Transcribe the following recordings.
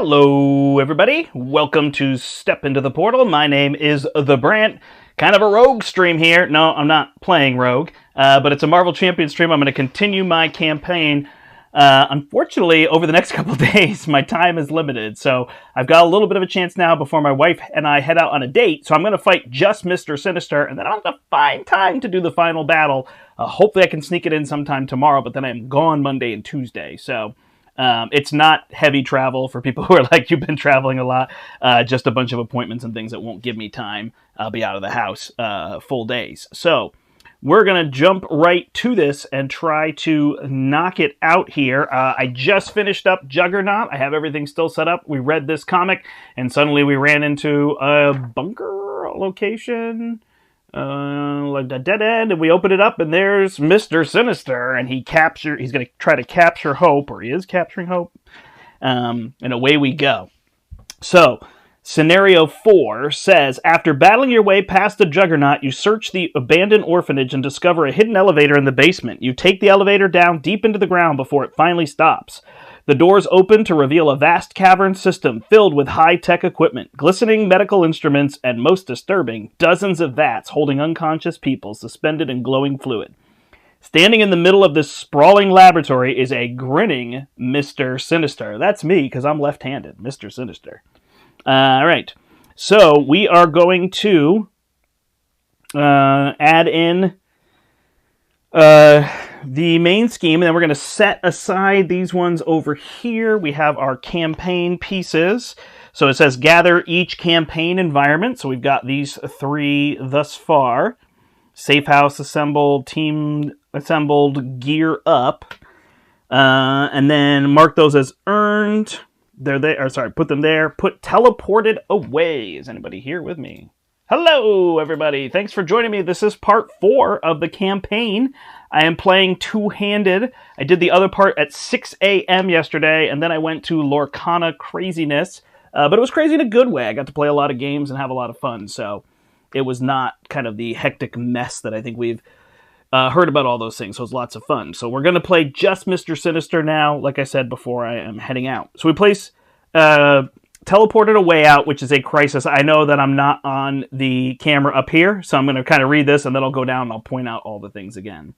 Hello, everybody. Welcome to Step Into the Portal. My name is the Brandt. Kind of a rogue stream here. No, I'm not playing rogue, but it's a Marvel Champion stream. I'm going to continue my campaign. Unfortunately, over the next couple days, my time is limited, so I've got a little bit of a chance now before my wife and I head out on a date, so I'm going to fight just Mr. Sinister, and then I'll have to find time to do the final battle. Hopefully I can sneak it in sometime tomorrow, but then I'm gone Monday and Tuesday, so... it's not heavy travel for people who are like, you've been traveling a lot, just a bunch of appointments and things that won't give me time. I'll be out of the house full days. So we're going to jump right to this and try to knock it out here. I just finished up Juggernaut. I have everything still set up. We read this comic and suddenly we ran into a bunker location. Like a dead end, and we open it up, and there's Mr. Sinister, and he's going to try to capture Hope, or he is capturing Hope, and away we go. So, Scenario 4 says, after battling your way past the Juggernaut, you search the abandoned orphanage and discover a hidden elevator in the basement. You take the elevator down deep into the ground before it finally stops. The doors open to reveal a vast cavern system filled with high-tech equipment, glistening medical instruments, and most disturbing, dozens of vats holding unconscious people suspended in glowing fluid. Standing in the middle of this sprawling laboratory is a grinning Mr. Sinister. That's me, because I'm left-handed, Mr. Sinister. All right, so we are going to add in... the main scheme, and then we're going to set aside these ones over here. We have our campaign pieces. So it says gather each campaign environment. So we've got these three thus far. Safe house assembled, team assembled, gear up. And then mark those as earned. Put them there. Put teleported away. Is anybody here with me? Hello, everybody. Thanks for joining me. This is part 4 of the campaign. I am playing two-handed. I did the other part at 6 a.m. yesterday, and then I went to Lorcana craziness. But it was crazy in a good way. I got to play a lot of games and have a lot of fun, so it was not kind of the hectic mess that I think we've heard about all those things, so it was lots of fun. So we're going to play just Mr. Sinister now, like I said before I am heading out. So we place... teleported a way out, which is a crisis. I know that I'm not on the camera up here, so I'm going to kind of read this, and then I'll go down and I'll point out all the things again.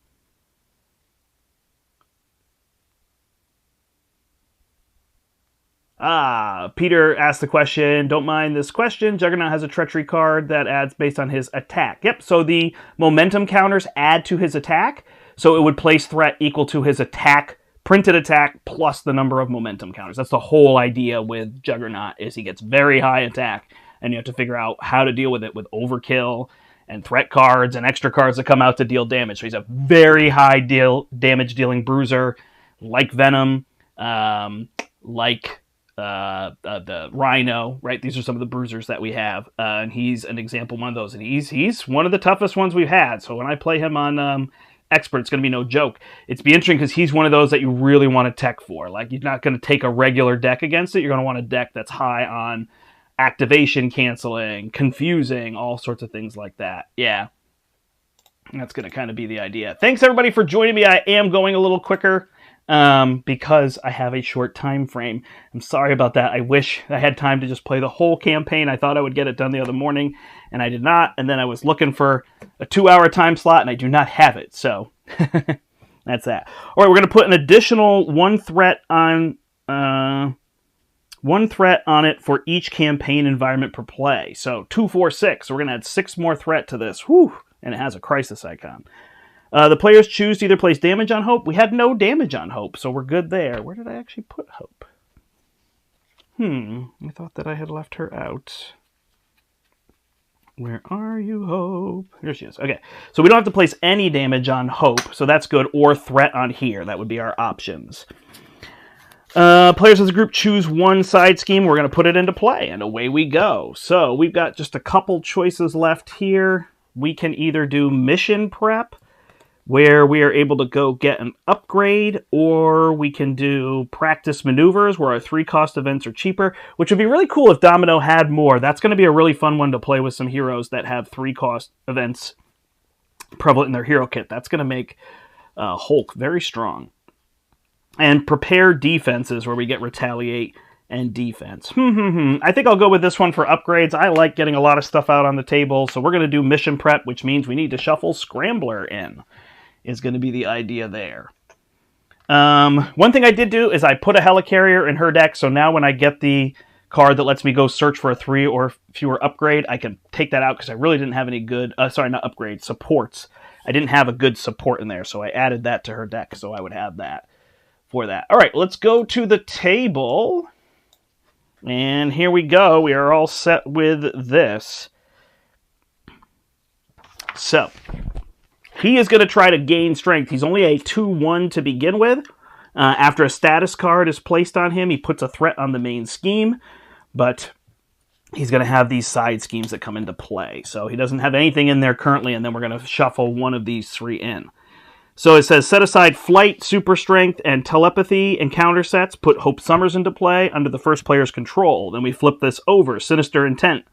Peter asked the question, don't mind this question. Juggernaut has a treachery card that adds based on his attack. Yep, so the momentum counters add to his attack, so it would place threat equal to his attack, printed attack plus the number of momentum counters. That's the whole idea with Juggernaut, is he gets very high attack, and you have to figure out how to deal with it with overkill and threat cards and extra cards that come out to deal damage. So he's a very high damage dealing bruiser, like Venom, like the Rhino, right? These are some of the bruisers that we have, and he's an example one of those. And he's one of the toughest ones we've had. So when I play him on Expert, it's going to be no joke. It's be interesting because he's one of those that you really want to tech for. Like, you're not going to take a regular deck against it. You're going to want a deck that's high on activation canceling, confusing, all sorts of things like that. Yeah, that's going to kind of be the idea. Thanks, everybody, for joining me. I am going a little quicker because I have a short time frame. I'm sorry about that. I wish I had time to just play the whole campaign. I thought I would get it done the other morning, and I did not. And then I was looking for a 2-hour time slot, and I do not have it. So that's that. All right, we're going to put an additional one threat on it for each campaign environment per play. So 2, 4, 6. So we're going to add 6 more threat to this. Whew, and it has a crisis icon. The players choose to either place damage on Hope. We had no damage on Hope, so we're good there. Where did I actually put Hope? I thought that I had left her out. Where are you, Hope? Here she is. Okay, so we don't have to place any damage on Hope, so that's good, or threat on here. That would be our options. Players as a group choose one side scheme. We're going to put it into play, and away we go. So we've got just a couple choices left here. We can either do mission prep, where we are able to go get an upgrade, or we can do practice maneuvers, where our 3-cost events are cheaper, which would be really cool if Domino had more. That's going to be a really fun one to play with some heroes that have 3-cost events prevalent in their hero kit. That's going to make Hulk very strong. And prepare defenses, where we get retaliate and defense. I think I'll go with this one for upgrades. I like getting a lot of stuff out on the table, so we're going to do mission prep, which means we need to shuffle Scrambler in, is going to be the idea there. One thing I did do is I put a helicarrier in her deck, so now when I get the card that lets me go search for a 3 or fewer upgrade, I can take that out because I really didn't have any good, sorry, not upgrade, supports. I didn't have a good support in there, so I added that to her deck, so I would have that for that. All right, let's go to the table. And here we go. We are all set with this. So, he is going to try to gain strength. He's only a 2/1 to begin with. After a status card is placed on him, he puts a threat on the main scheme. But he's going to have these side schemes that come into play. So he doesn't have anything in there currently, and then we're going to shuffle one of these 3 in. So it says, set aside Flight, Super Strength, and Telepathy encounter sets. Put Hope Summers into play under the first player's control. Then we flip this over. Sinister Intent.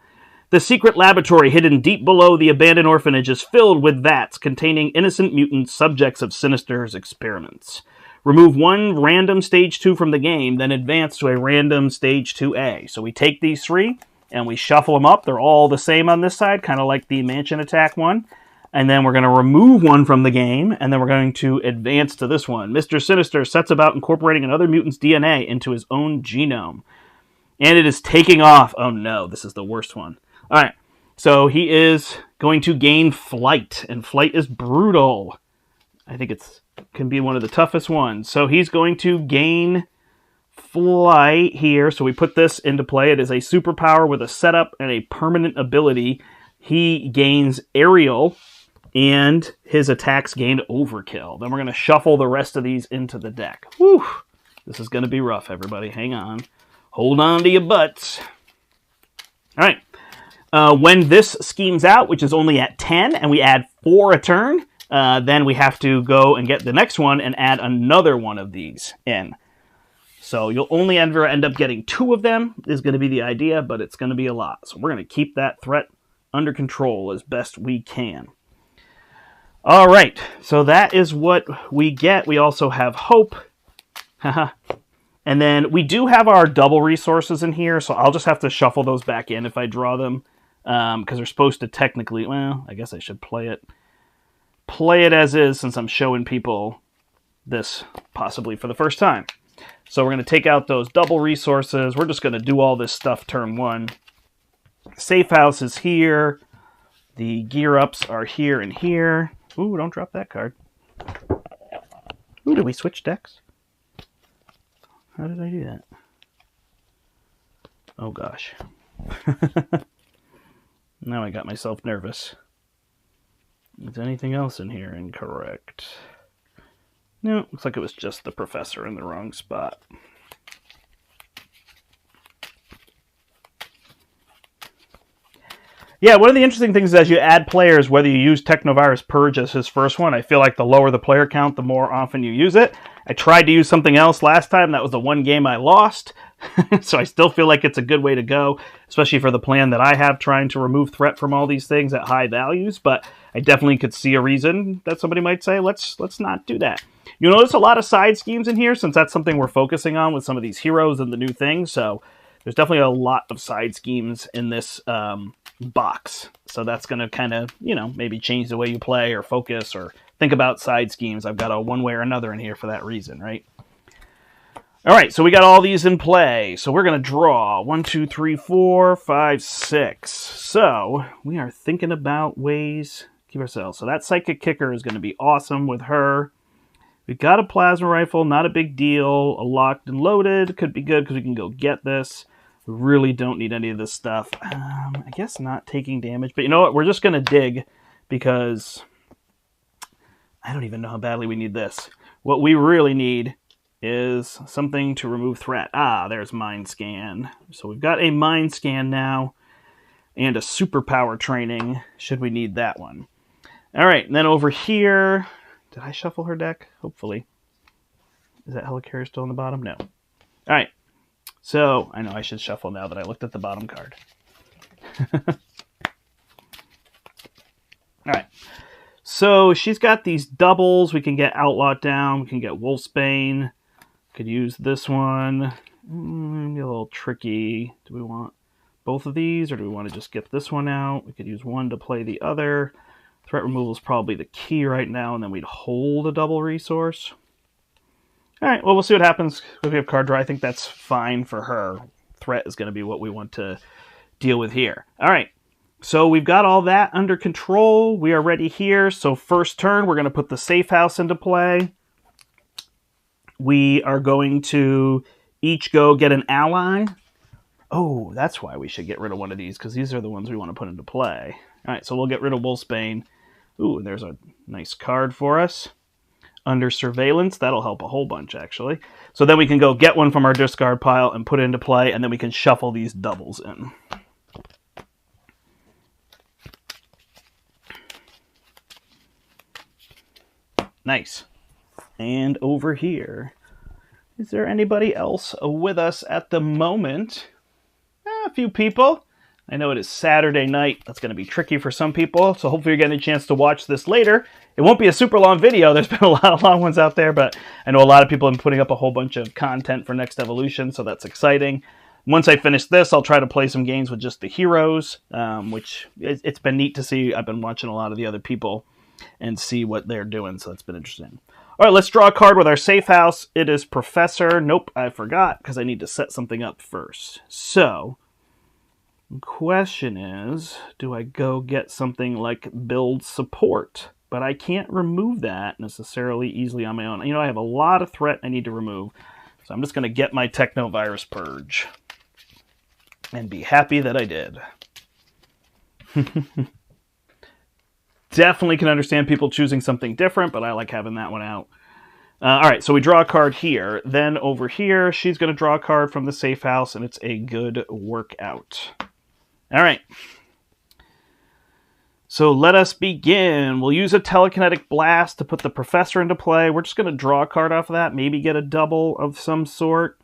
The secret laboratory hidden deep below the abandoned orphanage is filled with vats containing innocent mutants, subjects of Sinister's experiments. Remove 1 random Stage 2 from the game, then advance to a random Stage 2A. So we take these 3, and we shuffle them up. They're all the same on this side, kind of like the Mansion Attack one. And then we're going to remove 1 from the game, and then we're going to advance to this one. Mr. Sinister sets about incorporating another mutant's DNA into his own genome. And it is taking off. Oh no, this is the worst one. All right, so he is going to gain Flight, and Flight is brutal. I think it can be one of the toughest ones. So he's going to gain Flight here. So we put this into play. It is a superpower with a setup and a permanent ability. He gains Aerial, and his attacks gained Overkill. Then we're going to shuffle the rest of these into the deck. Whew. This is going to be rough, everybody. Hang on. Hold on to your butts. All right. When this schemes out, which is only at 10, and we add 4 a turn, then we have to go and get the next one and add another one of these in. So you'll only ever end up getting 2 of them, is going to be the idea, but it's going to be a lot. So we're going to keep that threat under control as best we can. All right, so that is what we get. We also have Hope. And then we do have our double resources in here, so I'll just have to shuffle those back in if I draw them, because they're supposed to technically, well, I guess I should play it as is, since I'm showing people this possibly for the first time. So we're going to take out those double resources. We're just going to do all this stuff turn 1. Safe house is here. The gear ups are here and here. Ooh, don't drop that card. Ooh, did we switch decks? How did I do that? Oh gosh. Now I got myself nervous. Is anything else in here incorrect? No, looks like it was just the professor in the wrong spot. Yeah, one of the interesting things is as you add players, whether you use Technovirus Purge as his first one, I feel like the lower the player count, the more often you use it. I tried to use something else last time. That was the one game I lost. So I still feel like it's a good way to go, especially for the plan that I have, trying to remove threat from all these things at high values. But I definitely could see a reason that somebody might say, let's not do that. You'll notice a lot of side schemes in here, since that's something we're focusing on with some of these heroes and the new things. So there's definitely a lot of side schemes in this box. So that's going to kind of, maybe change the way you play or focus or think about side schemes. I've got a one way or another in here for that reason, right? All right, so we got all these in play. So we're going to draw 1, 2, 3, 4, 5, 6. So we are thinking about ways to keep ourselves. So that Psychic Kicker is going to be awesome with her. We've got a Plasma Rifle, not a big deal. A Locked and Loaded could be good because we can go get this. We really don't need any of this stuff. I guess not taking damage. But you know what? We're just going to dig because I don't even know how badly we need this. What we really need is something to remove threat. There's Mind Scan. So we've got a Mind Scan now and a Superpower Training should we need that one. All right, and then over here, did I shuffle her deck? Hopefully. Is that Helicarrier still on the bottom? No. All right. So, I know I should shuffle now that I looked at the bottom card. All right. So, she's got these doubles. We can get Outlaw down. We can get Wolfsbane. Could use this one. Maybe a little tricky. Do we want both of these, or do we want to just get this one out? We could use one to play the other. Threat removal is probably the key right now, and then we'd hold a double resource. All right, well, we'll see what happens if we have card draw. I think that's fine for her. Threat is going to be what we want to deal with here. All right, so we've got all that under control. We are ready here. So first turn, we're going to put the safe house into play. We are going to each go get an ally. Oh, that's why we should get rid of one of these, because these are the ones we want to put into play. All right, so we'll get rid of Wolfsbane. Ooh, there's a nice card for us. Under surveillance, that'll help a whole bunch, actually. So then we can go get one from our discard pile and put it into play, and then we can shuffle these doubles in. Nice. And over here, is there anybody else with us at the moment? A few people. I know it is Saturday night. That's going to be tricky for some people, so hopefully you're getting a chance to watch this later. It won't be a super long video. There's been a lot of long ones out there, but I know a lot of people have been putting up a whole bunch of content for NeXt Evolution, so that's exciting. Once I finish this, I'll try to play some games with just the heroes, which it's been neat to see. I've been watching a lot of the other people and see what they're doing, so that's been interesting. All right, let's draw a card with our safe house. It is Professor. Nope, I forgot because I need to set something up first. So, the question is, do I go get something like build support? But I can't remove that necessarily easily on my own. You know, I have a lot of threat I need to remove. So I'm just going to get my Technovirus Purge and be happy that I did. Definitely can understand people choosing something different, but I like having that one out. All right, so we draw a card here. Then over here, she's going to draw a card from the safe house, and it's a good workout. All right. So let us begin. We'll use a telekinetic blast to put the Professor into play. We're just going to draw a card off of that, maybe get a double of some sort.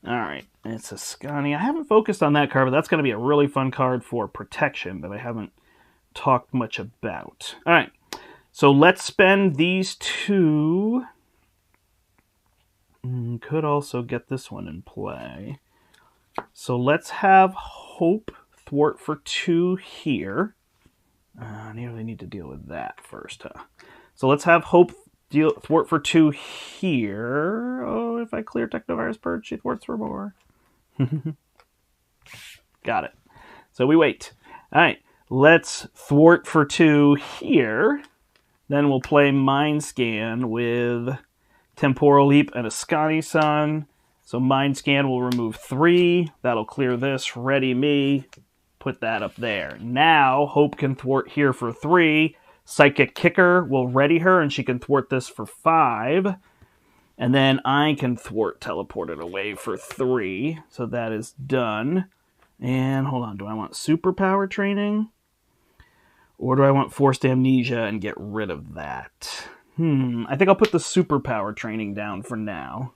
All right, it's a Scani. I haven't focused on that card, but that's going to be a really fun card for protection that I haven't talked much about. All right, so let's spend these two. Could also get this one in play. So let's have Hope thwart for 2 here. I really need to deal with that first, huh? So let's have Hope thwart for 2 here. Oh, if I clear Technovirus Purge, she thwarts for more. Got it. So we wait. All right, let's thwart for 2 here. Then we'll play Mind Scan with Temporal Leap and a Scani Sun. So Mind Scan will remove 3. That'll clear this. Ready me. Put that up there. Now, Hope can thwart here for 3. Psychic Kicker will ready her, and she can thwart this for 5. And then I can thwart Teleport it away for 3. So that is done. And hold on, do I want Superpower Training? Or do I want Forced Amnesia and get rid of that? I think I'll put the Superpower Training down for now.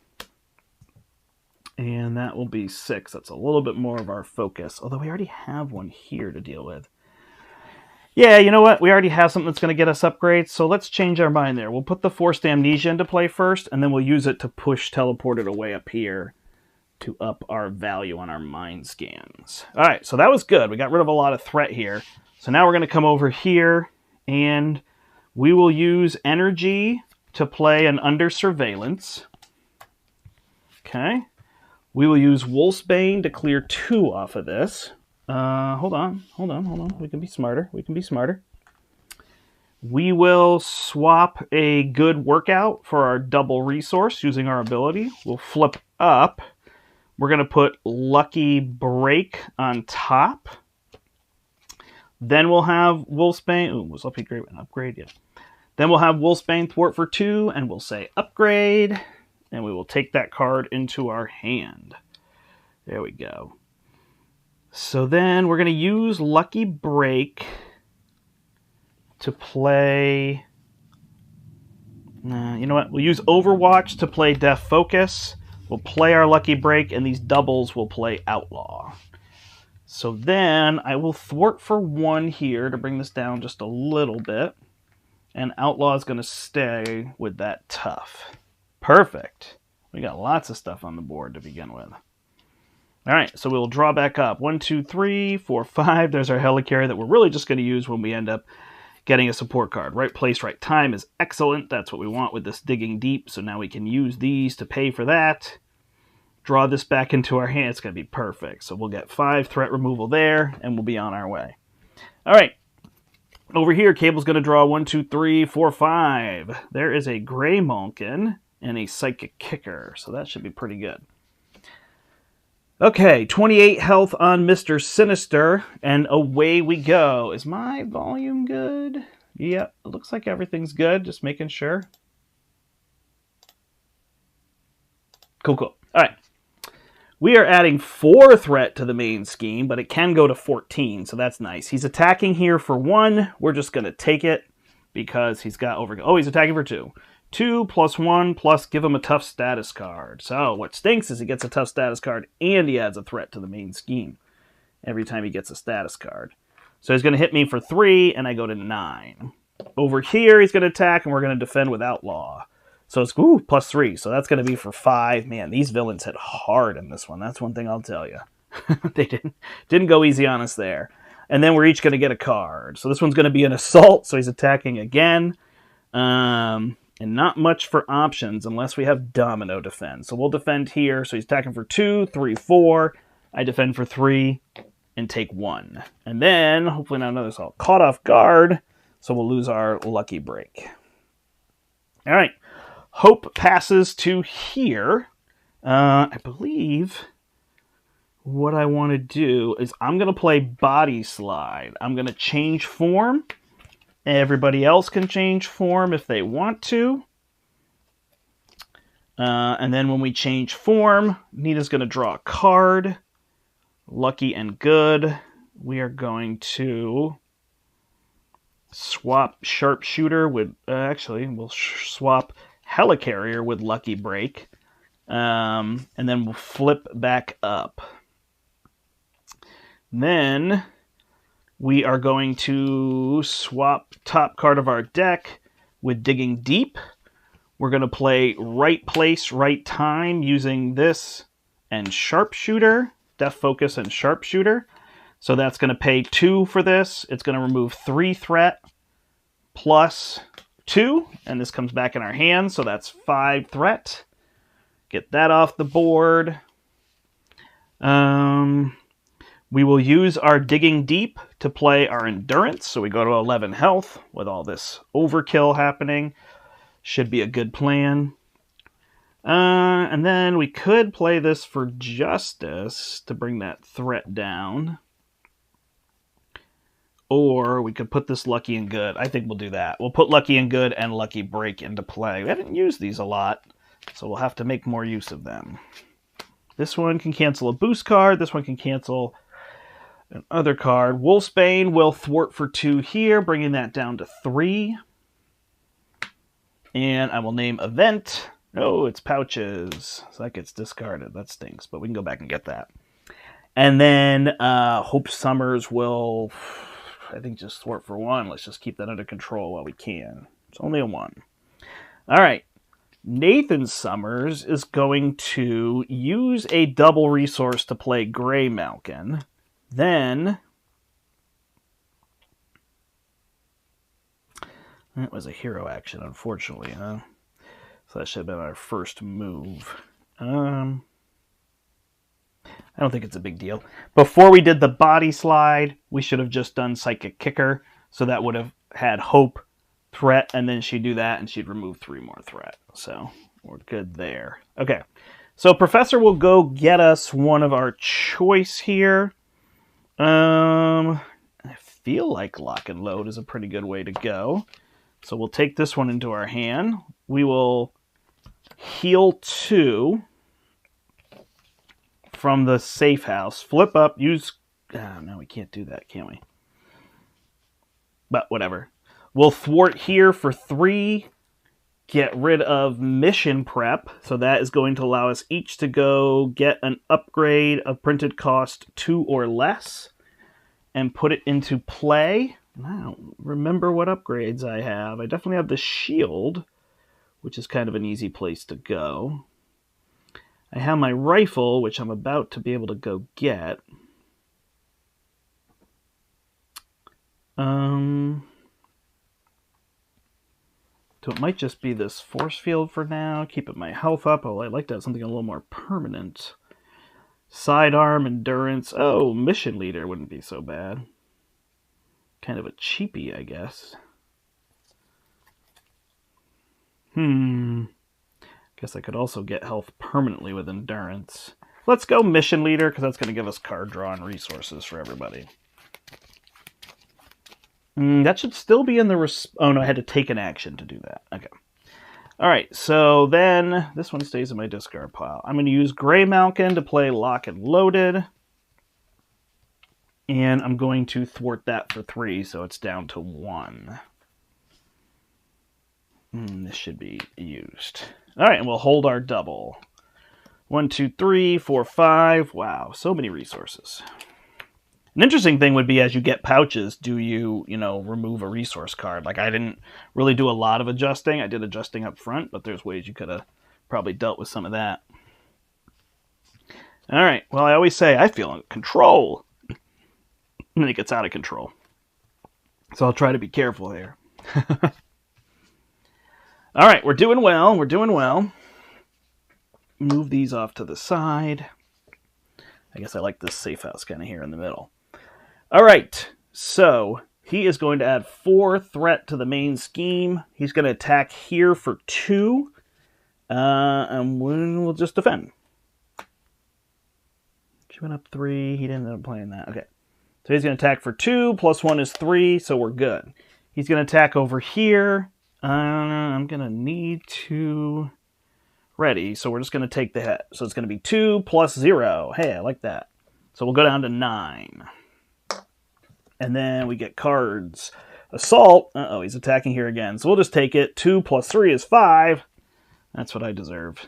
And that will be 6. That's a little bit more of our focus. Although we already have one here to deal with. Yeah, you know what? We already have something that's going to get us upgrades, so let's change our mind there. We'll put the Forced Amnesia into play first, and then we'll use it to push Teleport it away up here to up our value on our Mind Scans. All right, so that was good. We got rid of a lot of threat here. So now we're going to come over here, and we will use Energy to play an Under Surveillance. Okay. We will use Wolfsbane to clear 2 off of this. Hold on. We can be smarter. We will swap a good workout for our double resource using our ability. We'll flip up. We're going to put Lucky Break on top. Then we'll have Wolfsbane. Ooh, was upgrade? Upgrade, yeah. Then we'll have Wolfsbane thwart for 2, and we'll say upgrade. And we will take that card into our hand. There we go. So then we're going to use Lucky Break to play... you know what? We'll use Overwatch to play Death Focus. We'll play our Lucky Break, and these doubles will play Outlaw. So then I will thwart for 1 here to bring this down just a little bit. And Outlaw is going to stay with that Tough. Perfect. We got lots of stuff on the board to begin with. All right, so we'll draw back up. 1, 2, 3, 4, 5. There's our helicarrier that we're really just going to use when we end up getting a support card. Right place, right time is excellent. That's what we want with this digging deep. So now we can use these to pay for that. Draw this back into our hand. It's going to be perfect. So we'll get 5 threat removal there, and we'll be on our way. All right. Over here, Cable's going to draw 1, 2, 3, 4, 5. There is a Gray Malkin and a Psychic Kicker. So that should be pretty good. Okay, 28 health on Mr. Sinister, and away we go. Is my volume good? Yep, it looks like everything's good. Just making sure. Cool, cool. All right. We are adding 4 threat to the main scheme, but it can go to 14, so that's nice. He's attacking here for 1. We're just going to take it because he's got over... Oh, he's attacking for 2. 2 plus 1 plus give him a tough status card. So what stinks is he gets a tough status card and he adds a threat to the main scheme every time he gets a status card. So he's going to hit me for 3 and I go to 9. Over here he's going to attack and we're going to defend with Outlaw. So it's plus 3. So that's going to be for 5. Man, these villains hit hard in this one. That's one thing I'll tell you. They didn't go easy on us there. And then we're each going to get a card. So this one's going to be an assault. So he's attacking again. And not much for options unless we have Domino defend. So we'll defend here. So he's attacking for 2, 3, 4. I defend for 3 and take 1. And then, hopefully not another assault. Caught off guard. So we'll lose our lucky break. All right. Hope passes to here. I believe what I want to do is I'm going to play Body Slide. I'm going to change form. Everybody else can change form if they want to. And then when we change form, Nita's going to draw a card. Lucky and good. We are going to swap Sharpshooter with... actually, we'll swap Helicarrier with Lucky Break. And then we'll flip back up. Then... we are going to swap top card of our deck with Digging Deep. We're going to play Right Place, Right Time using this and Sharpshooter, Def Focus and Sharpshooter. So that's going to pay 2 for this. It's going to remove 3 threat plus 2, and this comes back in our hands, so that's 5 threat. Get that off the board. We will use our Digging Deep to play our Endurance. So we go to 11 health with all this overkill happening. Should be a good plan. And then we could play this for Justice to bring that threat down. Or we could put this Lucky and Good. I think we'll do that. We'll put Lucky and Good and Lucky Break into play. We haven't used these a lot, so we'll have to make more use of them. This one can cancel a boost card. This one can cancel... another card. Wolfsbane will thwart for 2 here, bringing that down to 3. And I will name Event. Oh, it's Pouches. So that gets discarded. That stinks, but we can go back and get that. And then Hope Summers will, I think, just thwart for 1. Let's just keep that under control while we can. It's only a 1. All right. Nathan Summers is going to use a double resource to play Gray Malkin. Then, that was a hero action, unfortunately, huh? So that should have been our first move. I don't think it's a big deal. Before we did the Body Slide, we should have just done Psychic Kicker, so that would have had Hope, Threat, and then she'd do that, and she'd remove 3 more threat. So, we're good there. Okay, so Professor will go get us one of our choice here. I feel like Lock and Load is a pretty good way to go. So we'll take this one into our hand. We will heal 2 from the safe house. Flip up, use... no, we can't do that, can we? But whatever. We'll thwart here for 3. Get rid of Mission Prep. So that is going to allow us each to go get an upgrade of printed cost 2 or less. And put it into play. I don't remember what upgrades I have. I definitely have the shield, which is kind of an easy place to go. I have my rifle, which I'm about to be able to go get. So it might just be this force field for now, keeping my health up. Oh, I'd like to have something a little more permanent. Sidearm, endurance. Oh, mission leader wouldn't be so bad. Kind of a cheapie, I guess. Guess I could also get health permanently with endurance. Let's go mission leader, because that's going to give us card draw and resources for everybody. That should still be in the... Oh, no, I had to take an action to do that. Okay. All right, so then this one stays in my discard pile. I'm going to use Gray Malkin to play Lock and Loaded. And I'm going to thwart that for 3, so it's down to 1. This should be used. All right, and we'll hold our double. 1, 2, 3, 4, 5. Wow, so many resources. An interesting thing would be, as you get pouches, do you, remove a resource card? Like, I didn't really do a lot of adjusting. I did adjusting up front, but there's ways you could have probably dealt with some of that. All right, well, I always say I feel in control. And then it gets out of control. So I'll try to be careful here. All right, we're doing well. We're doing well. Move these off to the side. I guess I like this safe house kind of here in the middle. All right, so he is going to add 4 threat to the main scheme. He's going to attack here for 2, and we'll just defend. She went up 3. He didn't end up playing that. Okay, so he's going to attack for 2, plus 1 is 3, so we're good. He's going to attack over here. I'm going to need to... ready, so we're just going to take the hit. So it's going to be 2 plus 0. Hey, I like that. So we'll go down to 9. And then we get cards. Assault. Uh-oh, he's attacking here again. So we'll just take it. 2 plus 3 is 5. That's what I deserve.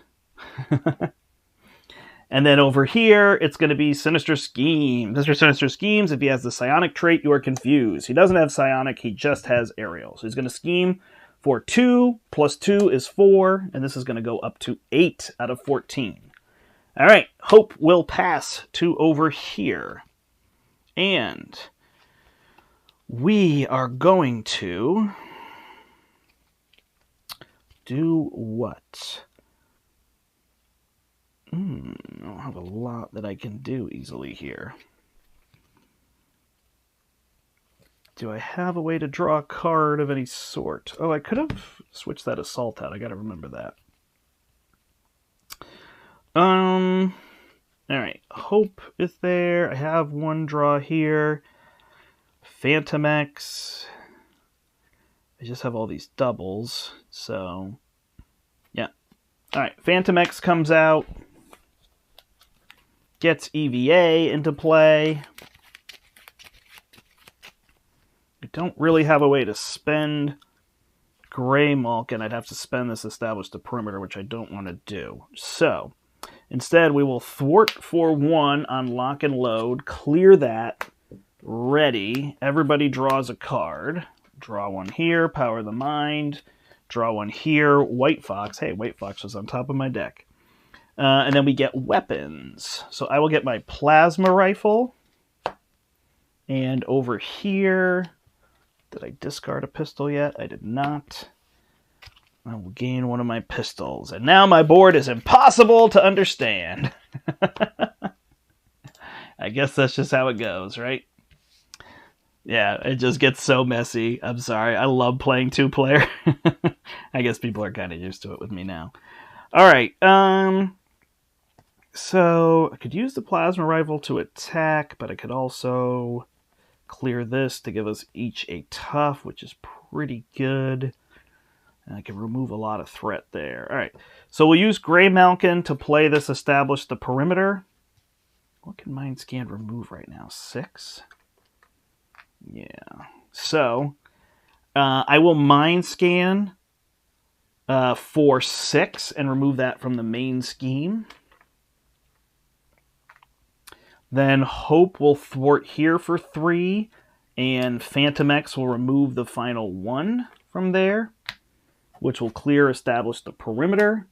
And then over here, it's going to be Sinister Schemes. Mr. Sinister Schemes, if he has the psionic trait, you are confused. He doesn't have psionic, he just has aerial. So he's going to scheme for 2 plus 2 is 4, and this is going to go up to 8 out of 14. All right, Hope will pass to over here. And we are going to do what? I don't have a lot that I can do easily here. Do I have a way to draw a card of any sort? Oh, I could have switched that assault out. I got to remember that. All right. Hope is there. I have 1 draw here. Phantom X. I just have all these doubles. So, yeah. All right. Phantom X comes out. Gets EVA into play. I don't really have a way to spend Gray Malkin. I'd have to spend this establish the perimeter, which I don't want to do. So, instead, we will thwart for 1 on lock and load, clear that, ready. Everybody draws a card. Draw 1 here, power the mind. Draw 1 here, White Fox. Hey, White Fox was on top of my deck. And then we get weapons. So I will get my plasma rifle. And over here... Did I discard a pistol yet? I did not. I will gain 1 of my pistols. And now my board is impossible to understand. I guess that's just how it goes, right? Yeah, it just gets so messy. I'm sorry. I love playing 2-player. I guess people are kind of used to it with me now. All right. So I could use the plasma rifle to attack, but I could also... clear this to give us each a tough, which is pretty good. And I can remove a lot of threat there. All right, so we'll use Gray Malkin to play this establish the perimeter. What can Mind Scan remove right now? 6? Yeah. So I will Mind Scan for 6 and remove that from the main scheme. Then Hope will thwart here for 3, and Phantom X will remove the final 1 from there, which will clear establish the perimeter.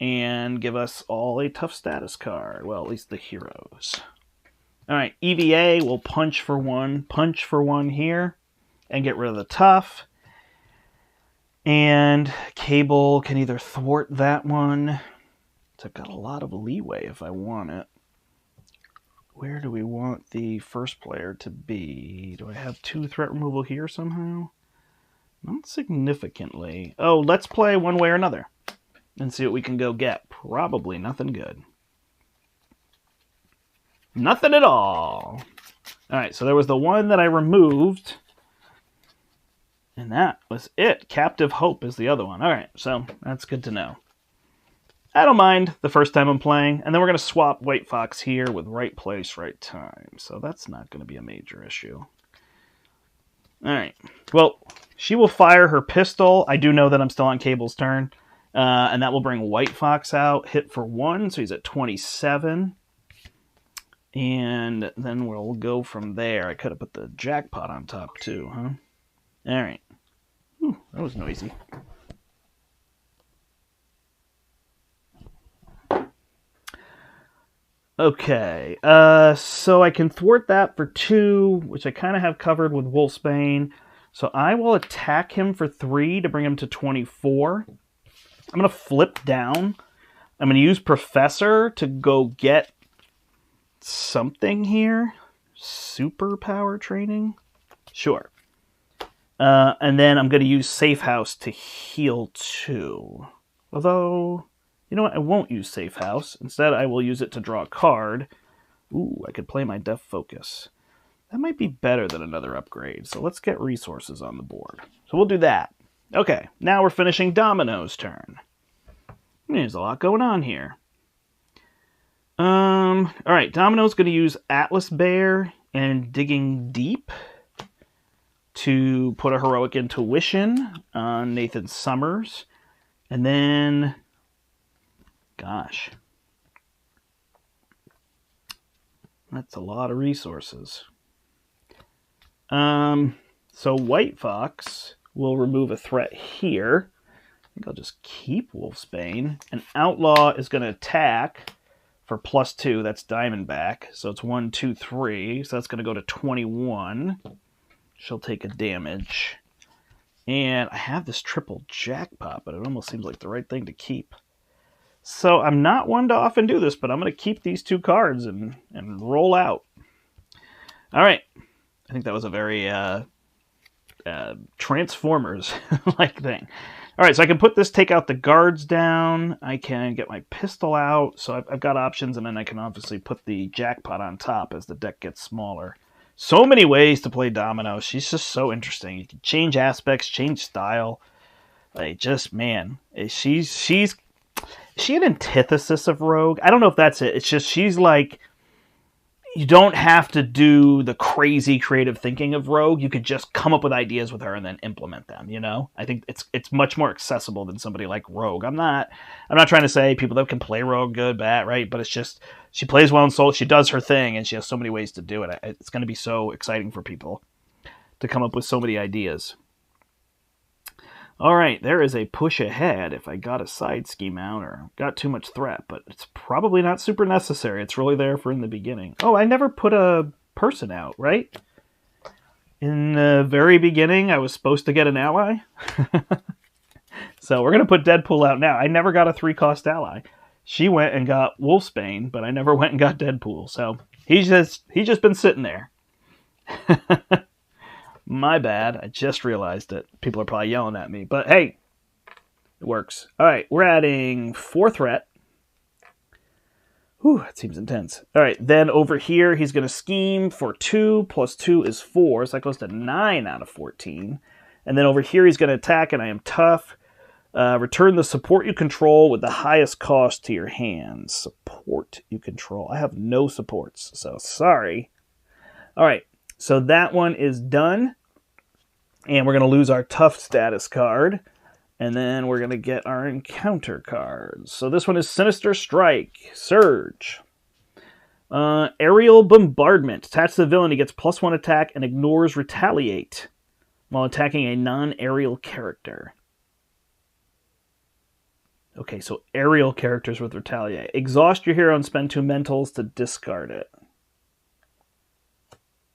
and give us all a tough status card. Well, at least the heroes. All right, EVA will punch for one here, and get rid of the tough. And Cable can either thwart that one. So I've got a lot of leeway if I want it. Where do we want the first player to be? Do I have 2 threat removal here somehow? Not significantly. Oh, let's play one way or another and see what we can go get. Probably nothing good. Nothing at all. All right, so there was the one that I removed. And that was it. Captive Hope is the other one. All right, so that's good to know. I don't mind the first time I'm playing. And then we're going to swap White Fox here with right place, right time. So that's not going to be a major issue. All right. Well, she will fire her pistol. I do know that I'm still on Cable's turn. And that will bring White Fox out. Hit for 1, so he's at 27. And then we'll go from there. I could have put the jackpot on top too, huh? All right. Whew, that was noisy. Okay, so I can thwart that for 2, which I kind of have covered with Wolfsbane. So I will attack him for 3 to bring him to 24. I'm going to flip down. I'm going to use Professor to go get something here. Superpower training? Sure. And then I'm going to use Safe House to heal 2. Although... you know what? I won't use Safe House. Instead, I will use it to draw a card. Ooh, I could play my Def Focus. That might be better than another upgrade. So let's get resources on the board. So we'll do that. Okay, now we're finishing Domino's turn. There's a lot going on here. All right, Domino's going to use Atlas Bear and Digging Deep to put a Heroic Intuition on Nathan Summers. And then... gosh. That's a lot of resources. So White Fox will remove a threat here. I think I'll just keep Wolfsbane. And Outlaw is going to attack for +2. That's Diamondback. So it's 1, 2, 3. So that's going to go to 21. She'll take a damage. And I have this triple jackpot, but it almost seems like the right thing to keep. So I'm not one to often do this, but I'm going to keep these 2 cards and roll out. All right. I think that was a very Transformers-like thing. All right, so I can put this, take out the guards down. I can get my pistol out. So I've got options, and then I can obviously put the jackpot on top as the deck gets smaller. So many ways to play Domino. She's just so interesting. You can change aspects, change style. Like, just, man, she's... is she an antithesis of Rogue? I don't know if that's it. It's just she's like, you don't have to do the crazy creative thinking of Rogue. You could just come up with ideas with her and then implement them, you know? I think it's much more accessible than somebody like Rogue. I'm not trying to say people that can play Rogue good, bad, right? But it's just she plays well in Soul. She does her thing, and she has so many ways to do it. It's going to be so exciting for people to come up with so many ideas. All right, there is a push ahead if I got a side scheme out or got too much threat, but it's probably not super necessary. It's really there for in the beginning. Oh, I never put a person out, right? In the very beginning, I was supposed to get an ally. So we're going to put Deadpool out now. I never got a 3-cost ally. She went and got Wolfsbane, but I never went and got Deadpool. So he's just been sitting there. My bad. I just realized it. People are probably yelling at me. But hey, it works. All right, we're adding 4 threat. Whew, that seems intense. All right, then over here, he's going to scheme for 2 plus 2 is 4. So that goes to 9 out of 14. And then over here, he's going to attack, and I am tough. Return the support you control with the highest cost to your hand. Support you control. I have no supports, so sorry. All right. So that one is done, and we're going to lose our tough status card, and then we're going to get our encounter cards. So this one is Sinister Strike, Surge. Aerial Bombardment. Attached to the villain, he gets +1 attack and ignores Retaliate while attacking a non-aerial character. Okay, so aerial characters with retaliate. Exhaust your hero and spend 2 mentals to discard it.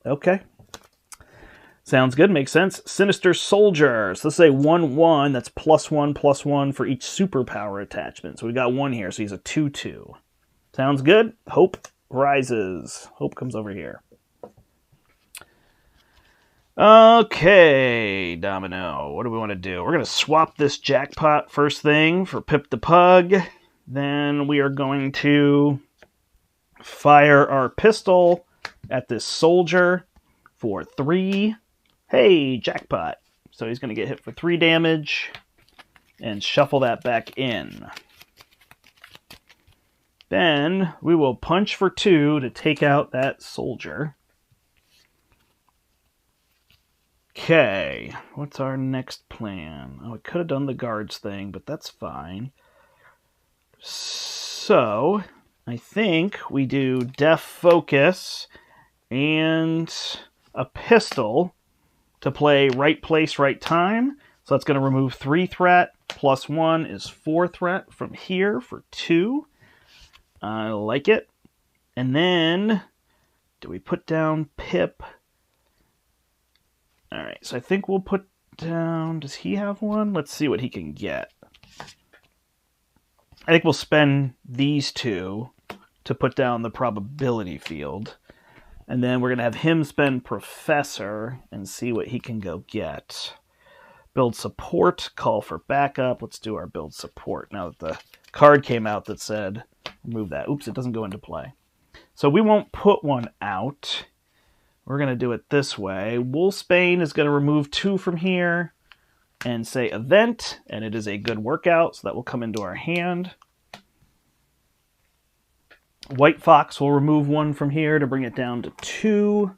Okay. Sounds good, makes sense. Sinister Soldier. So let's say 1/1, that's +1/+1 for each superpower attachment. So we got 1 here, so he's a 2/2. Sounds good. Hope rises. Hope comes over here. Okay, Domino. What do we want to do? We're going to swap this jackpot first thing for Pip the Pug. Then we are going to fire our pistol at this soldier for 3. Hey, jackpot. So he's going to get hit for 3 damage and shuffle that back in. Then we will punch for 2 to take out that soldier. Okay, what's our next plan? Oh, we could have done the guards thing, but that's fine. So, I think we do Def Focus and a pistol to play right place, right time. So that's going to remove 3 threat, +1 is 4 threat from here for 2. I like it. And then, do we put down Pip? All right, so I think we'll put down... Does he have one? Let's see what he can get. I think we'll spend these 2 to put down the probability field. And then we're going to have him spend Professor and see what he can go get. Build support, call for backup. Let's do our build support now that the card came out that said remove that. Oops, it doesn't go into play. So we won't put one out. We're going to do it this way. Wolfsbane is going to remove 2 from here and say event, and it is a good workout, so that will come into our hand. White Fox will remove 1 from here to bring it down to 2.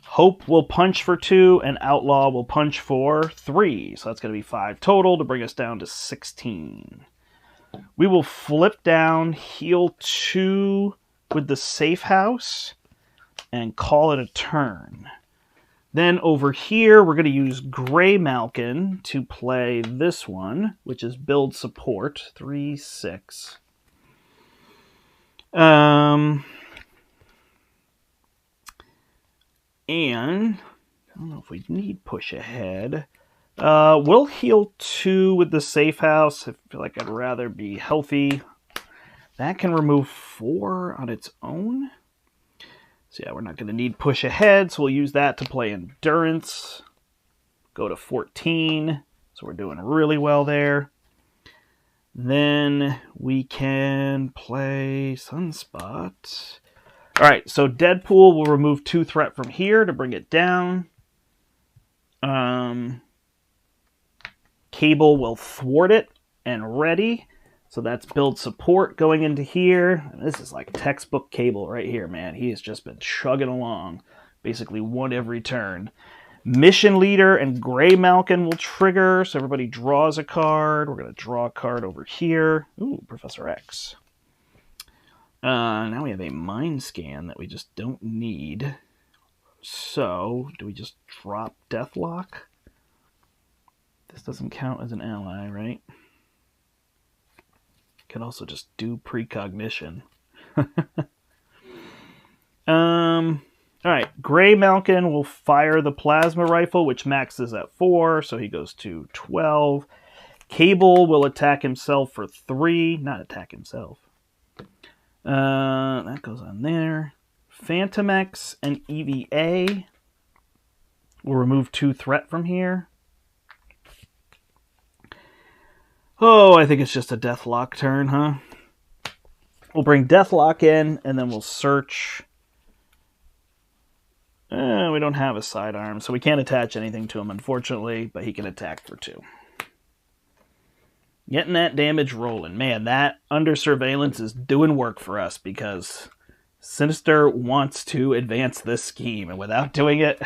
Hope will punch for 2, and Outlaw will punch for 3. So that's going to be 5 total to bring us down to 16. We will flip down, heal 2 with the safe house, and call it a turn. Then over here, we're going to use Gray Malkin to play this one, which is build support, 3/6. And I don't know if we need push ahead. We'll heal 2 with the safe house. I feel like I'd rather be healthy. That can remove 4 on its own. So yeah, we're not going to need push ahead, so we'll use that to play endurance. Go to 14, so we're doing really well there. Then we can play Sunspot. All right, so Deadpool will remove 2 threat from here to bring it down. Cable will thwart it and ready. So that's build support going into here. This is like textbook Cable right here, man. He has just been chugging along. Basically 1 every turn. Mission Leader and Gray Malkin will trigger, so everybody draws a card. We're going to draw a card over here. Ooh, Professor X. Now we have a Mind Scan that we just don't need. So, do we just drop Deathlock? This doesn't count as an ally, right? Can also just do precognition. Alright, Gray Malkin will fire the plasma rifle, which maxes at 4, so he goes to 12. Cable will attack himself for 3. Not attack himself. That goes on there. Phantom X and EVA will remove 2 threat from here. Oh, I think it's just a Deathlock turn, huh? We'll bring Deathlock in, and then we'll search. We don't have a sidearm, so we can't attach anything to him, unfortunately, but he can attack for 2. Getting that damage rolling. Man, that under surveillance is doing work for us, because Sinister wants to advance this scheme, and without doing it,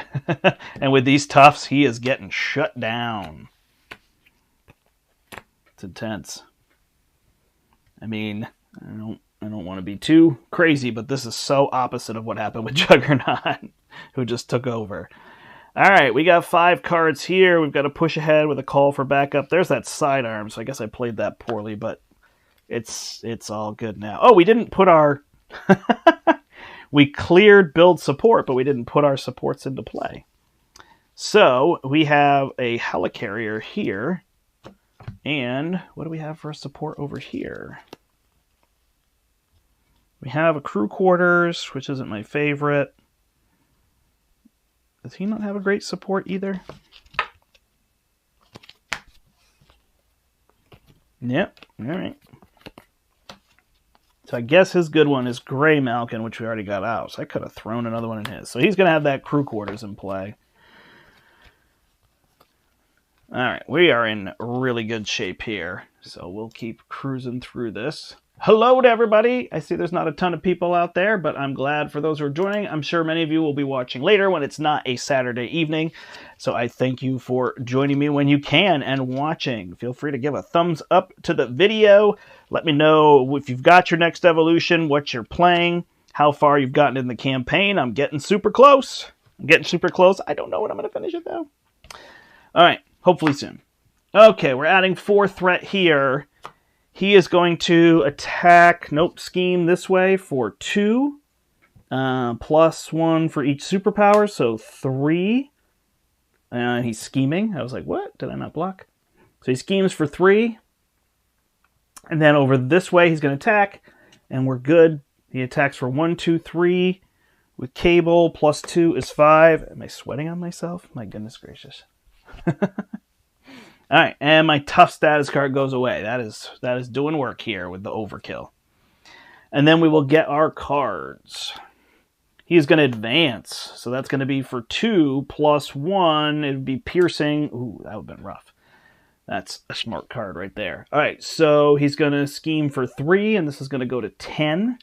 and with these toughs, he is getting shut down. It's intense. I mean, I don't want to be too crazy, but this is so opposite of what happened with Juggernaut, who just took over. All right, we got 5 cards here. We've got to push ahead with a call for backup. There's that sidearm, so I guess I played that poorly, but it's all good now. Oh, we didn't put our... we cleared build support, but we didn't put our supports into play. So we have a helicarrier here. And what do we have for a support over here? We have a crew quarters, which isn't my favorite. Does he not have a great support either? Yep, all right. So I guess his good one is Gray Malkin, which we already got out. So I could have thrown another one in his. So he's going to have that crew quarters in play. All right, we are in really good shape here. So we'll keep cruising through this. Hello to everybody. I see there's not a ton of people out there, but I'm glad for those who are joining. I'm sure many of you will be watching later when it's not a Saturday evening. So I thank you for joining me when you can and watching. Feel free to give a thumbs up to the video. Let me know if you've got your next evolution, what you're playing, how far you've gotten in the campaign. I'm getting super close. I don't know when I'm going to finish it, though. All right, hopefully soon. Okay, we're adding 4 threat here. He is going to attack, scheme this way for 2. +1 for each superpower, so 3. He's scheming. I was like, what? Did I not block? So he schemes for 3. And then over this way, he's going to attack, and we're good. He attacks for 1, 2, 3 with cable. +2 is 5. Am I sweating on myself? My goodness gracious. All right, and my tough status card goes away. That is doing work here with the overkill. And then we will get our cards. He is going to advance, so that's going to be for 2 +1. It would be piercing. Ooh, that would have been rough. That's a smart card right there. All right, so he's going to scheme for 3, and this is going to go to 10.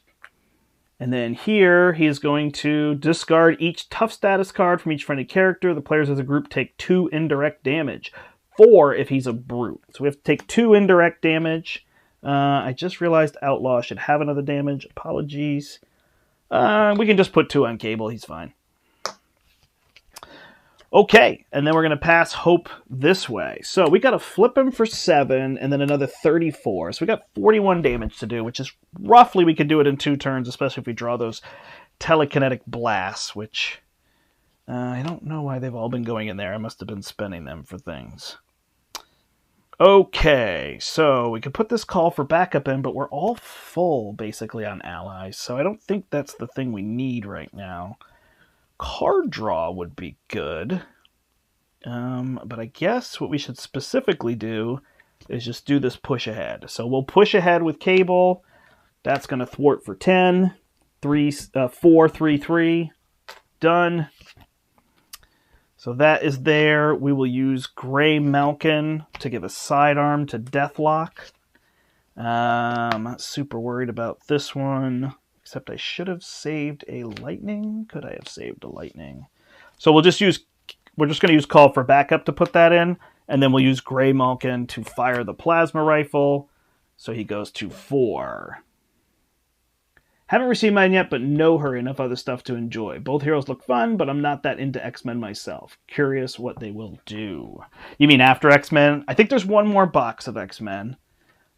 And then here, he is going to discard each tough status card from each friendly character. The players as a group take 2 indirect damage. 4 if he's a brute. So we have to take 2 indirect damage. I just realized Outlaw should have another damage. Apologies. We can just put 2 on cable. He's fine. Okay, and then we're going to pass Hope this way. So we got to flip him for 7 and then another 34. So we got 41 damage to do, which is roughly we could do it in 2 turns, especially if we draw those telekinetic blasts, which... I don't know why they've all been going in there. I must have been spending them for things. Okay, so we could put this call for backup in, but we're all full, basically, on allies. So I don't think that's the thing we need right now. Card draw would be good. But I guess what we should specifically do is just do this push ahead. So we'll push ahead with cable. That's going to thwart for 10. 4, 3, 3. Done. So that is there. We will use Gray Malkin to give a sidearm to Deathlock. I'm not super worried about this one, except I should have saved a lightning. Could I have saved a lightning? So we're just going to use Call for Backup to put that in, and then we'll use Gray Malkin to fire the plasma rifle. So he goes to 4. Haven't received mine yet, but no hurry. Enough other stuff to enjoy. Both heroes look fun, but I'm not that into X-Men myself. Curious what they will do. You mean after X-Men? I think there's one more box of X-Men.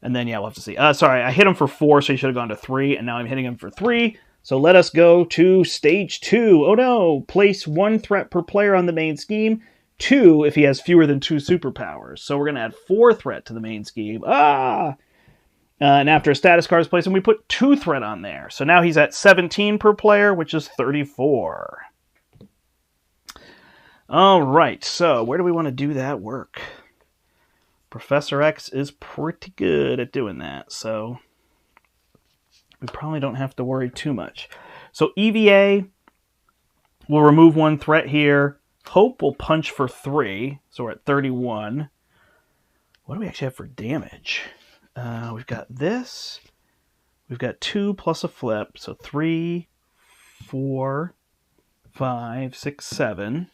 And then, yeah, we'll have to see. Sorry, I hit him for 4, so he should have gone to 3, and now I'm hitting him for 3. So let us go to Stage 2. Oh no! Place 1 threat per player on the main scheme. 2 if he has fewer than 2 superpowers. So we're going to add 4 threat to the main scheme. And after a status card is placed, and we put 2 threat on there. So now he's at 17 per player, which is 34. All right, so where do we want to do that work? Professor X is pretty good at doing that, so we probably don't have to worry too much. So EVA will remove 1 threat here. Hope will punch for 3, so we're at 31. What do we actually have for damage? We've got this. We've got 2 plus a flip. So 3, 4, 5, 6, 7.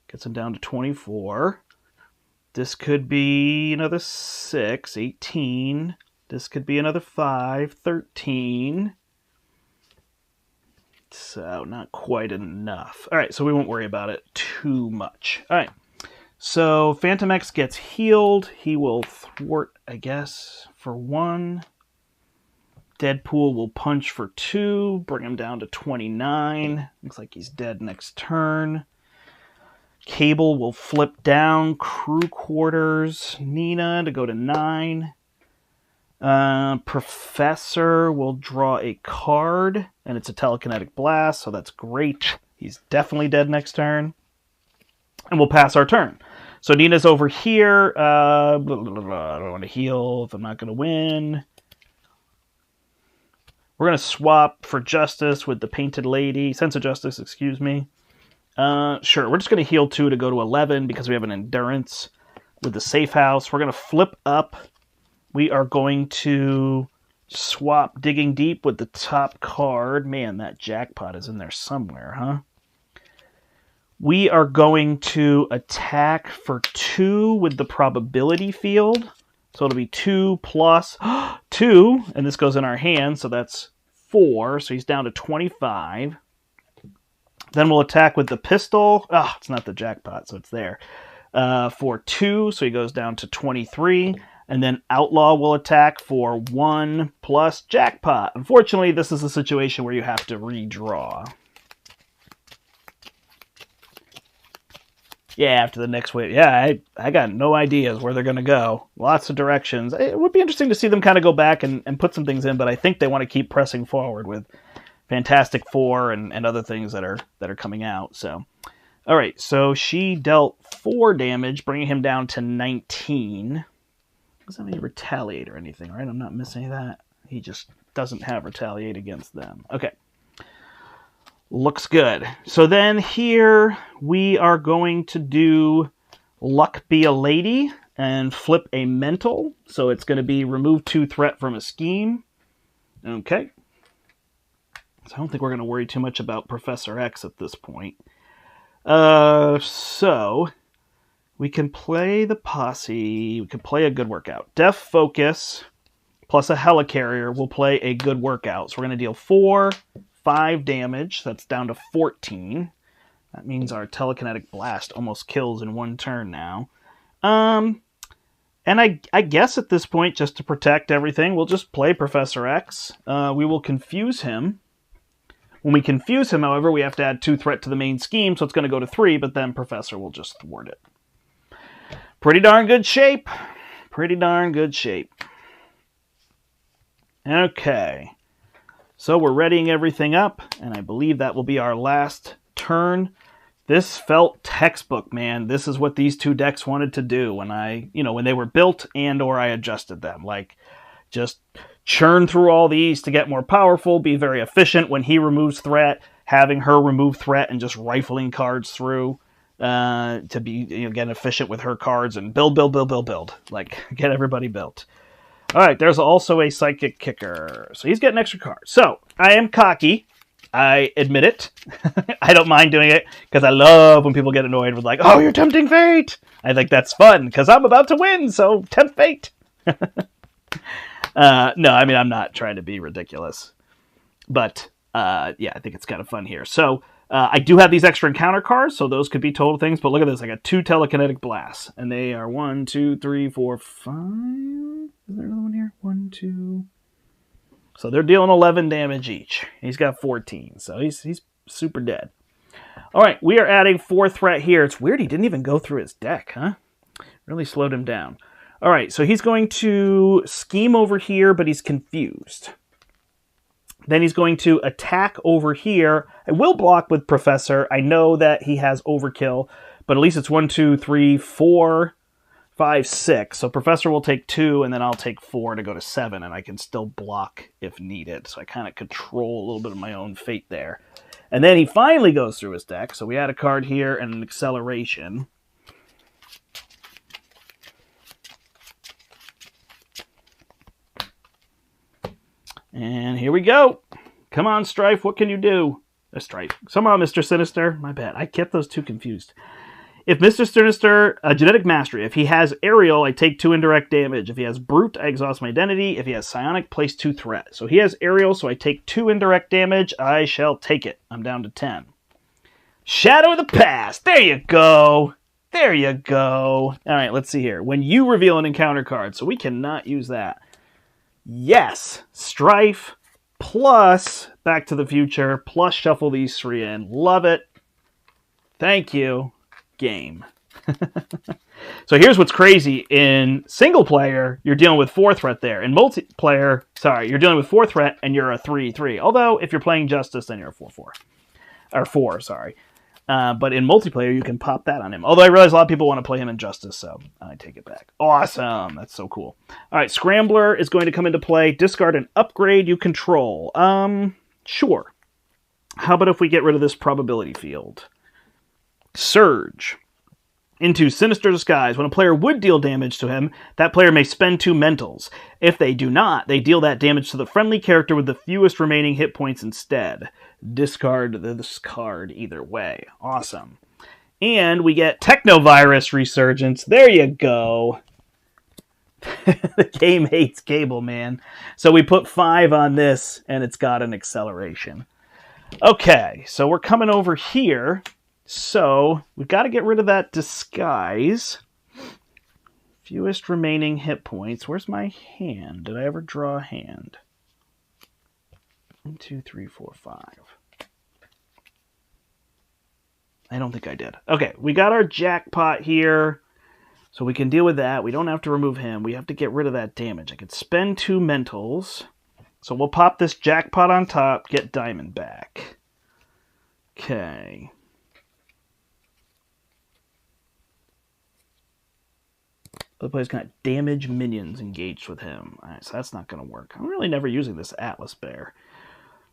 Gets him down to 24. This could be another 6, 18. This could be another 5, 13. So not quite enough. All right, so we won't worry about it too much. All right, so Phantom X gets healed. He will thwart, I guess, for 1. Deadpool will punch for 2, bring him down to 29. Looks like he's dead next turn. Cable will flip down. Crew quarters. Nina to go to 9. Professor will draw a card, and it's a telekinetic blast, so that's great. He's definitely dead next turn. And we'll pass our turn. So Nina's over here. I don't want to heal if I'm not going to win. We're going to swap for Justice with the Painted Lady. Sense of Justice, excuse me. Sure, we're just going to heal 2 to go to 11 because we have an Endurance with the Safe House. We're going to flip up. We are going to swap Digging Deep with the top card. Man, that jackpot is in there somewhere, huh? We are going to attack for 2 with the probability field. So it'll be 2 plus 2, and this goes in our hand, so that's 4. So he's down to 25. Then we'll attack with the pistol. Oh, it's not the jackpot, so it's there. For 2, so he goes down to 23. And then Outlaw will attack for 1 plus jackpot. Unfortunately, this is a situation where you have to redraw. Yeah, after the next wave. Yeah, I got no ideas where they're going to go. Lots of directions. It would be interesting to see them kind of go back and put some things in, but I think they want to keep pressing forward with Fantastic Four and other things that are coming out. So, all right, so she dealt 4 damage, bringing him down to 19. Doesn't have any retaliate or anything, right? I'm not missing any of that. He just doesn't have retaliate against them. Okay. Looks good. So then here we are going to do Luck Be a Lady and flip a mental. So it's going to be remove 2 threat from a scheme. Okay. So I don't think we're going to worry too much about Professor X at this point. So we can play the posse. We can play a good workout. Def Focus plus a Helicarrier will play a good workout. So we're going to deal 5 damage. That's down to 14. That means our telekinetic blast almost kills in 1 turn now. And I guess at this point, just to protect everything, we'll just play Professor X. We will confuse him. When we confuse him, however, we have to add 2 threat to the main scheme, so it's going to go to 3, but then Professor will just thwart it. Pretty darn good shape. Pretty darn good shape. Okay. So we're readying everything up, and I believe that will be our last turn. This felt textbook, man. This is what these 2 decks wanted to do when when they were built and or I adjusted them. Like, just churn through all these to get more powerful, be very efficient when he removes threat, having her remove threat and just rifling cards through to be get efficient with her cards and build. Like, get everybody built. All right, there's also a Psychic Kicker. So he's getting extra cards. So I am cocky. I admit it. I don't mind doing it because I love when people get annoyed with like, oh, you're tempting fate. I think that's fun because I'm about to win, so tempt fate. No, I mean, I'm not trying to be ridiculous. But, yeah, I think it's kind of fun here. So I do have these extra encounter cards, so those could be total things. But look at this. I got 2 telekinetic blasts. And they are 1, 2, 3, 4, 5. Is there another one here? 1, 2. So they're dealing 11 damage each. He's got 14, so he's super dead. All right, we are adding 4 threat here. It's weird he didn't even go through his deck, huh? Really slowed him down. All right, so he's going to scheme over here, but he's confused. Then he's going to attack over here. I will block with Professor. I know that he has overkill, but at least it's 1, 2, 3, 4, 5, 6. So Professor will take 2, and then I'll take 4 to go to 7, and I can still block if needed. So I kind of control a little bit of my own fate there. And then he finally goes through his deck. So we add a card here and an acceleration. And here we go. Come on, Strife. What can you do? Strife. Come on, Mr. Sinister. My bad. I kept those 2 confused. If Mr. Sinister, genetic mastery, if he has aerial, I take 2 indirect damage. If he has brute, I exhaust my identity. If he has psionic, place 2 threat. So he has aerial, so I take 2 indirect damage. I shall take it. I'm down to 10. Shadow of the Past. There you go. There you go. All right, let's see here. When you reveal an encounter card, so we cannot use that. Yes, Strife plus Back to the Future plus shuffle these 3 in. Love it. Thank you. Game. So here's what's crazy. In single player, you're dealing with 4 threat there. In multiplayer, you're dealing with 4 threat and you're a 3/3. Although, if you're playing Justice, then you're a 4/4. Or 4, sorry. But in multiplayer, you can pop that on him. Although I realize a lot of people want to play him in Justice, so I take it back. Awesome. That's so cool. All right, Scrambler is going to come into play. Discard an upgrade you control. Sure. How about if we get rid of this probability field? Surge. Into Sinister Disguise. When a player would deal damage to him, that player may spend 2 mentals. If they do not, they deal that damage to the friendly character with the fewest remaining hit points instead. Discard this card either way. Awesome. And we get Technovirus Resurgence. There you go. The game hates Cable, man. So we put 5 on this, and it's got an acceleration. Okay, so we're coming over here. So, we've got to get rid of that disguise. Fewest remaining hit points. Where's my hand? Did I ever draw a hand? 1, 2, 3, 4, 5. I don't think I did. Okay, we got our jackpot here. So we can deal with that. We don't have to remove him. We have to get rid of that damage. I could spend 2 mentals. So we'll pop this jackpot on top, get diamond back. Okay. The player's got damage minions engaged with him. All right, so that's not going to work. I'm really never using this Atlas Bear.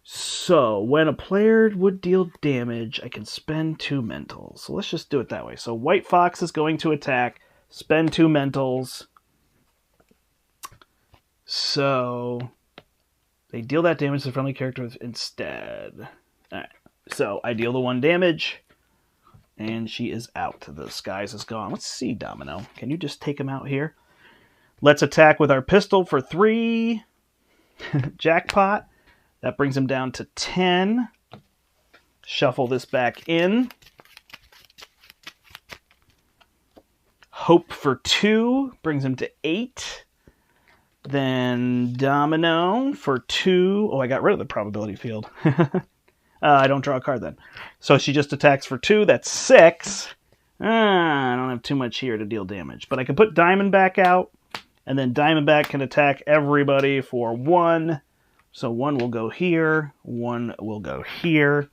So, when a player would deal damage, I can spend 2 mentals. So let's just do it that way. So White Fox is going to attack, spend 2 mentals. So, they deal that damage to the friendly character instead. All right, so I deal the 1 damage. And she is out. The disguise is gone. Let's see, Domino. Can you just take him out here? Let's attack with our pistol for 3. Jackpot. That brings him down to 10. Shuffle this back in. Hope for 2. Brings him to 8. Then Domino for 2. Oh, I got rid of the probability field. I don't draw a card then. So she just attacks for 2. That's 6. I don't have too much here to deal damage. But I can put Diamondback out. And then Diamondback can attack everybody for 1. So 1 will go here. 1 will go here.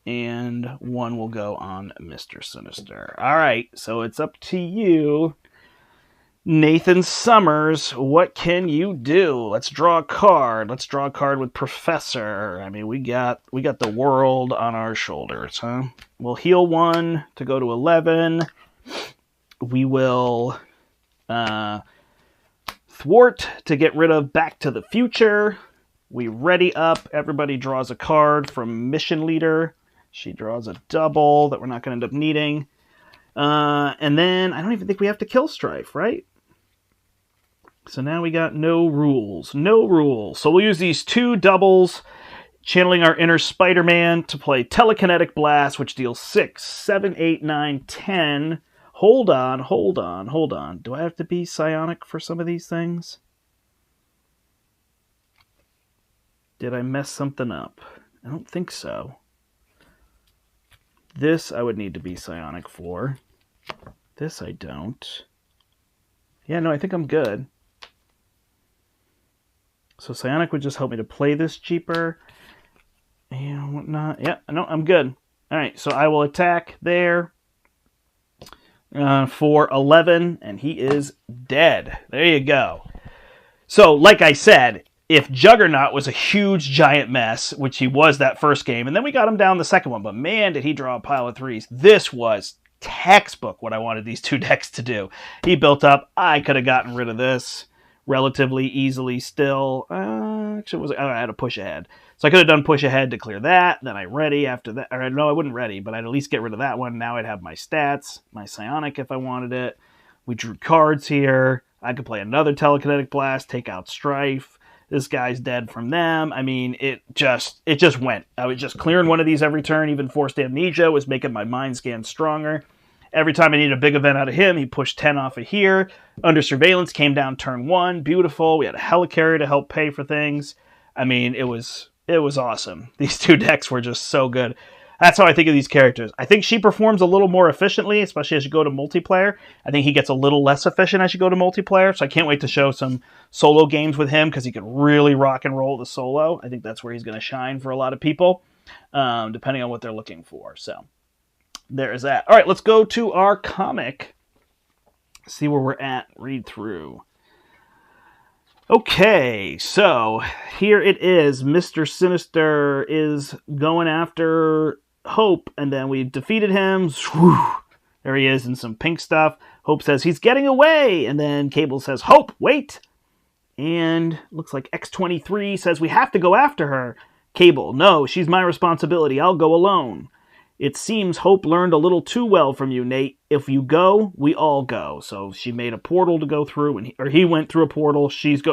And 1 will go on Mr. Sinister. Alright, so it's up to you. Nathan Summers, what can you do? Let's draw a card. Let's draw a card with Professor. I mean, we got the world on our shoulders, huh? We'll heal 1 to go to 11. We will thwart to get rid of Back to the Future. We ready up. Everybody draws a card from Mission Leader. She draws a double that we're not going to end up needing. And then I don't even think we have to kill Strife, right? So now we got no rules. No rules. So we'll use these 2 doubles, channeling our inner Spider-Man to play Telekinetic Blast, which deals 6, 7, 8, 9, 10. Hold on. Do I have to be psionic for some of these things? Did I mess something up? I don't think so. This I would need to be psionic for. This I don't. Yeah, no, I think I'm good. So Psionic would just help me to play this cheaper. And whatnot. Yeah, no, I'm good. Alright, so I will attack there for 11, and he is dead. There you go. So, like I said, if Juggernaut was a huge, giant mess, which he was that first game, and then we got him down the second one, but man, did he draw a pile of 3s. This was textbook what I wanted these 2 decks to do. He built up. I could have gotten rid of this relatively easily still. Actually, I had to push ahead. So I could have done push ahead to clear that. Then I ready after that. Or no, I wouldn't ready, but I'd at least get rid of that one. Now I'd have my stats, my psionic if I wanted it. We drew cards here. I could play another telekinetic blast, take out Strife. This guy's dead from them. I mean, it just went. I was just clearing one of these every turn. Even Forced Amnesia was making my mind scan stronger. Every time I needed a big event out of him, he pushed 10 off of here. Under Surveillance came down turn 1. Beautiful. We had a Helicarrier to help pay for things. I mean, it was awesome. These two decks were just so good. That's how I think of these characters. I think she performs a little more efficiently, especially as you go to multiplayer. I think he gets a little less efficient as you go to multiplayer, so I can't wait to show some solo games with him because he can really rock and roll the solo. I think that's where he's going to shine for a lot of people, depending on what they're looking for. So there is that. All right, let's go to our comic. See where we're at. Read through. Okay, so here it is. Mr. Sinister is going after Hope, and then we defeated him. Whew. There he is in some pink stuff. Hope says he's getting away, and then Cable says, Hope, wait! And looks like X-23 says we have to go after her. Cable, no, she's my responsibility. I'll go alone. It seems Hope learned a little too well from you, Nate. If you go, we all go. So she made a portal to go through, and he went through a portal.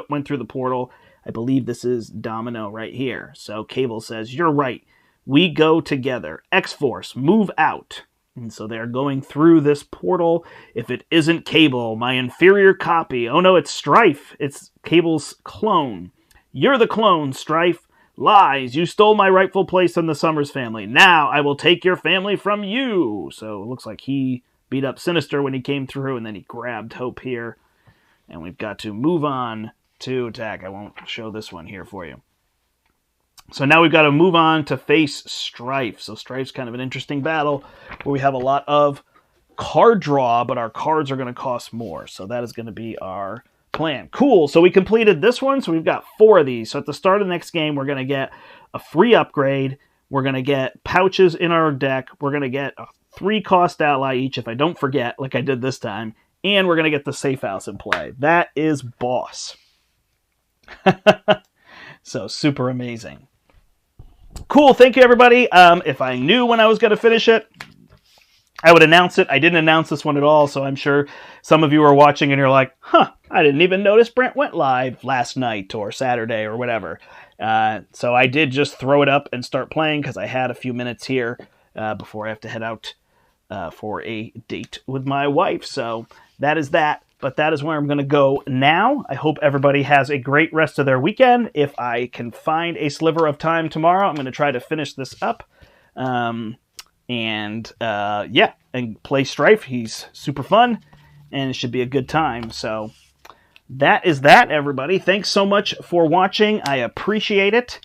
Went through the portal. I believe this is Domino right here. So Cable says, you're right. We go together. X-Force, move out. And so they're going through this portal. If it isn't Cable, my inferior copy. Oh no, it's Strife. It's Cable's clone. You're the clone, Strife. Lies, you stole my rightful place in the Summers family. Now I will take your family from you. So it looks like he beat up Sinister when he came through, and then he grabbed Hope here. And we've got to move on to attack. I won't show this one here for you. So now we've got to move on to face Strife. So Strife's kind of an interesting battle where we have a lot of card draw, but our cards are going to cost more. So that is going to be our plan. Cool. So we completed this one. So we've got 4 of these. So at the start of the next game, we're going to get a free upgrade. We're going to get pouches in our deck. We're going to get a 3-cost ally each, if I don't forget, like I did this time. And we're going to get the safe house in play. That is boss. So super amazing. Cool. Thank you, everybody. If I knew when I was going to finish it, I would announce it. I didn't announce this one at all, so I'm sure some of you are watching and you're like, huh, I didn't even notice Brent went live last night or Saturday or whatever. So I did just throw it up and start playing because I had a few minutes here before I have to head out for a date with my wife. So that is that. But that is where I'm going to go now. I hope everybody has a great rest of their weekend. If I can find a sliver of time tomorrow, I'm going to try to finish this up. And play Strife. He's super fun, and it should be a good time. So that is that, everybody. Thanks so much for watching. I appreciate it.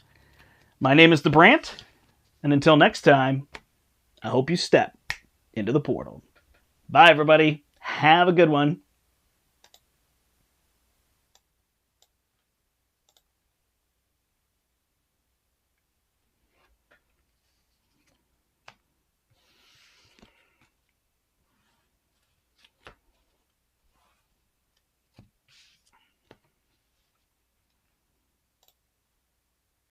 My name is the Brandt, and until next time, I hope you step into the portal. Bye, everybody. Have a good one.